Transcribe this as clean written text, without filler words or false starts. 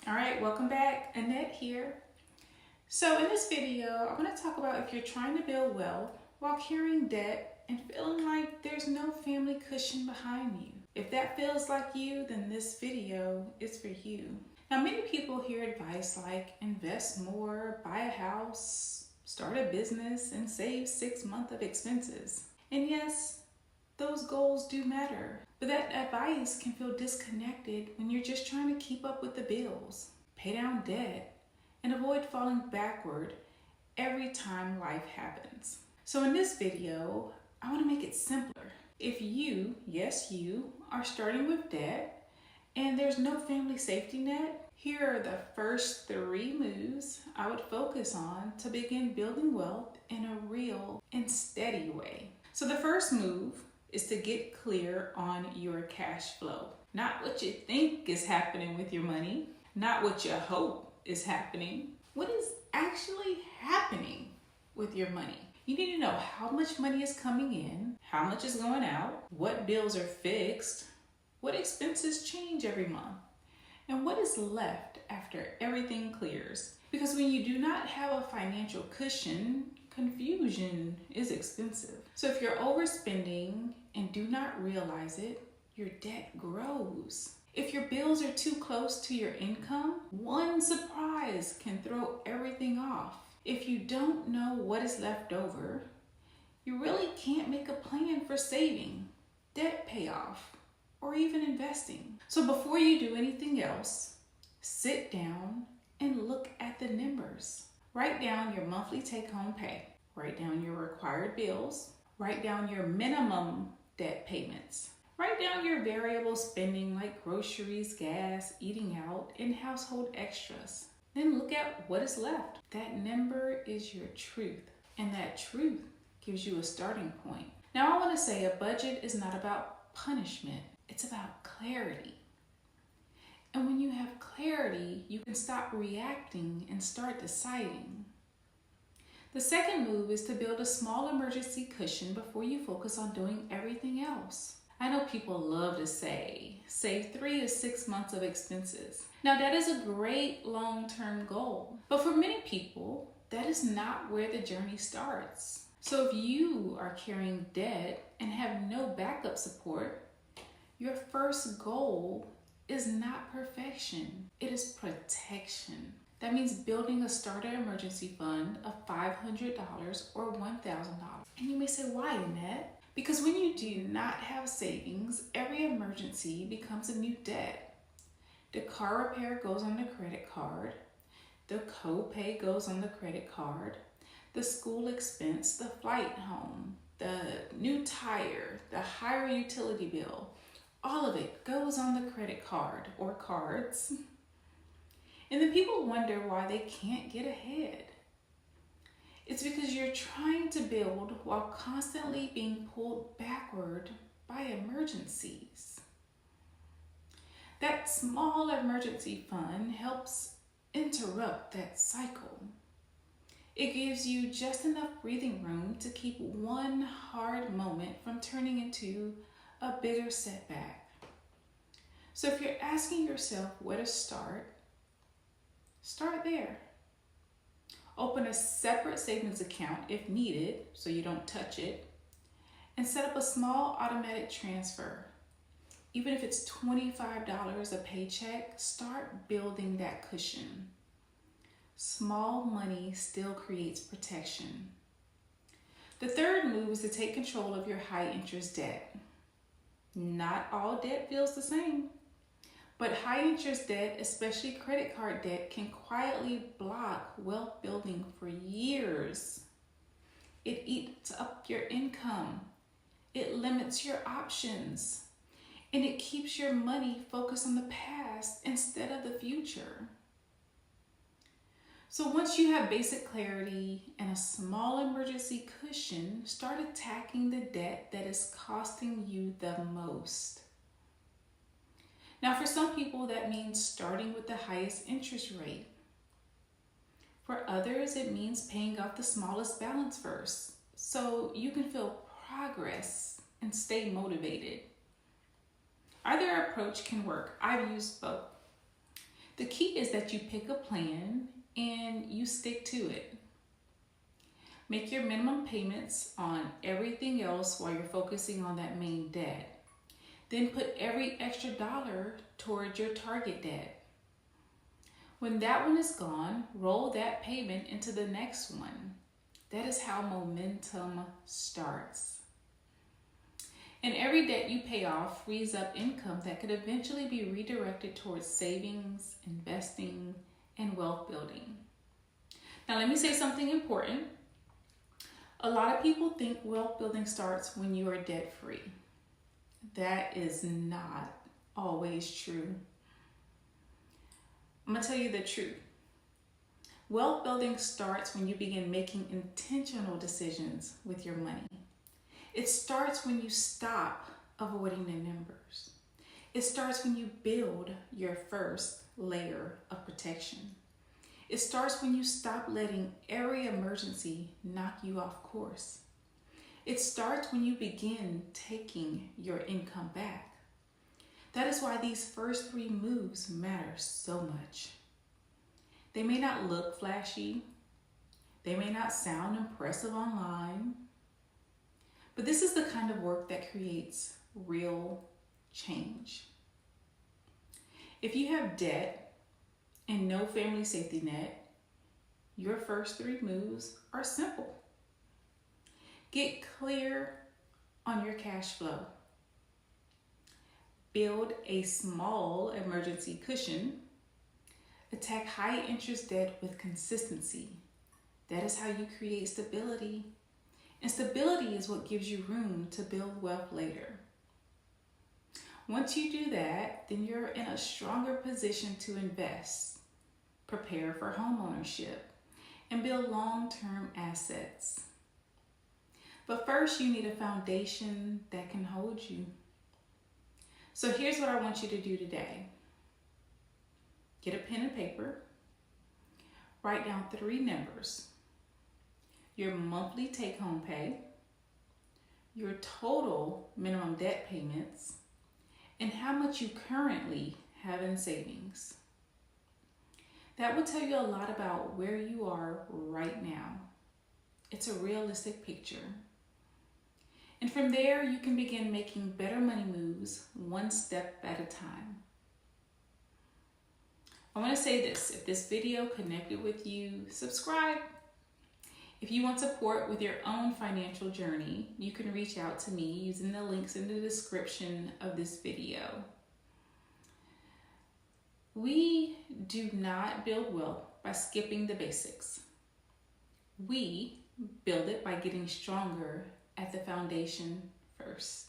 All right, welcome back. Annette here. So in this video, I want to talk about if you're trying to build wealth while carrying debt and feeling like there's no family cushion behind you. If that feels like you, then this video is for you. Now, many people hear advice like invest more, buy a house, start a business, and save 6 months of expenses. And yes, those goals do matter, but that advice can feel disconnected when you're just trying to keep up with the bills, pay down debt, and avoid falling backward every time life happens. So in this video, I want to make it simpler. If you, yes you, are starting with debt and there's no family safety net, here are the first 3 moves I would focus on to begin building wealth in a real and steady way. So the first move is to get clear on your cash flow. Not what you think is happening with your money, not what you hope is happening. What is actually happening with your money? You need to know how much money is coming in, how much is going out, what bills are fixed, what expenses change every month, and what is left after everything clears. Because when you do not have a financial cushion, confusion is expensive. So if you're overspending and do not realize it, your debt grows. If your bills are too close to your income, one surprise can throw everything off. If you don't know what is left over, you really can't make a plan for saving, debt payoff, or even investing. So before you do anything else, sit down and look at the numbers. Write down your monthly take-home pay. Write down your required bills. Write down your minimum debt payments. Write down your variable spending like groceries, gas, eating out, and household extras. Then look at what is left. That number is your truth, and that truth gives you a starting point. Now I want to say a budget is not about punishment. It's about clarity. And when you have clarity, you can stop reacting and start deciding. The second move is to build a small emergency cushion before you focus on doing everything else. I know people love to say, save 3 to 6 months of expenses. Now that is a great long-term goal, but for many people, that is not where the journey starts. So if you are carrying debt and have no backup support, your first goal is not perfection, it is protection. That means building a starter emergency fund of $500 or $1,000. And you may say, why, Annette? Because when you do not have savings, every emergency becomes a new debt. The car repair goes on the credit card, the co-pay goes on the credit card, the school expense, the flight home, the new tire, the higher utility bill, all of it goes on the credit card or cards. And then people wonder why they can't get ahead. It's because you're trying to build while constantly being pulled backward by emergencies. That small emergency fund helps interrupt that cycle. It gives you just enough breathing room to keep one hard moment from turning into a bigger setback. So if you're asking yourself where to start there. Open a separate savings account if needed, so you don't touch it, and set up a small automatic transfer. Even if it's $25 a paycheck, start building that cushion. Small money still creates protection. The third move is to take control of your high interest debt. Not all debt feels the same, but high interest debt, especially credit card debt, can quietly block wealth building for years. It eats up your income, it limits your options, and it keeps your money focused on the past instead of the future. So once you have basic clarity and a small emergency cushion, start attacking the debt that is costing you the most. Now, for some people, that means starting with the highest interest rate. For others, it means paying off the smallest balance first, so you can feel progress and stay motivated. Either approach can work. I've used both. The key is that you pick a plan and you stick to it. Make your minimum payments on everything else while you're focusing on that main debt. Then put every extra dollar towards your target debt. When that one is gone, roll that payment into the next one. That is how momentum starts. And every debt you pay off frees up income that could eventually be redirected towards savings, investing, and wealth building. Now, let me say something important. A lot of people think wealth building starts when you are debt free. That is not always true. I'm going to tell you the truth. Wealth building starts when you begin making intentional decisions with your money. It starts when you stop avoiding the numbers. It starts when you build your first layer of protection. It starts when you stop letting every emergency knock you off course. It starts when you begin taking your income back. That is why these first 3 moves matter so much. They may not look flashy. They may not sound impressive online. But this is the kind of work that creates real change. If you have debt and no family safety net, your first 3 moves are simple. Get clear on your cash flow. Build a small emergency cushion. Attack high interest debt with consistency. That is how you create stability. And stability is what gives you room to build wealth later. Once you do that, then you're in a stronger position to invest, prepare for home ownership, and build long-term assets. But first, you need a foundation that can hold you. So here's what I want you to do today. Get a pen and paper. Write down 3 numbers. Your monthly take-home pay, your total minimum debt payments, and how much you currently have in savings. That will tell you a lot about where you are right now. It's a realistic picture. And from there, you can begin making better money moves one step at a time. I want to say this, if this video connected with you, subscribe. If you want support with your own financial journey, you can reach out to me using the links in the description of this video. We do not build wealth by skipping the basics. We build it by getting stronger at the foundation first.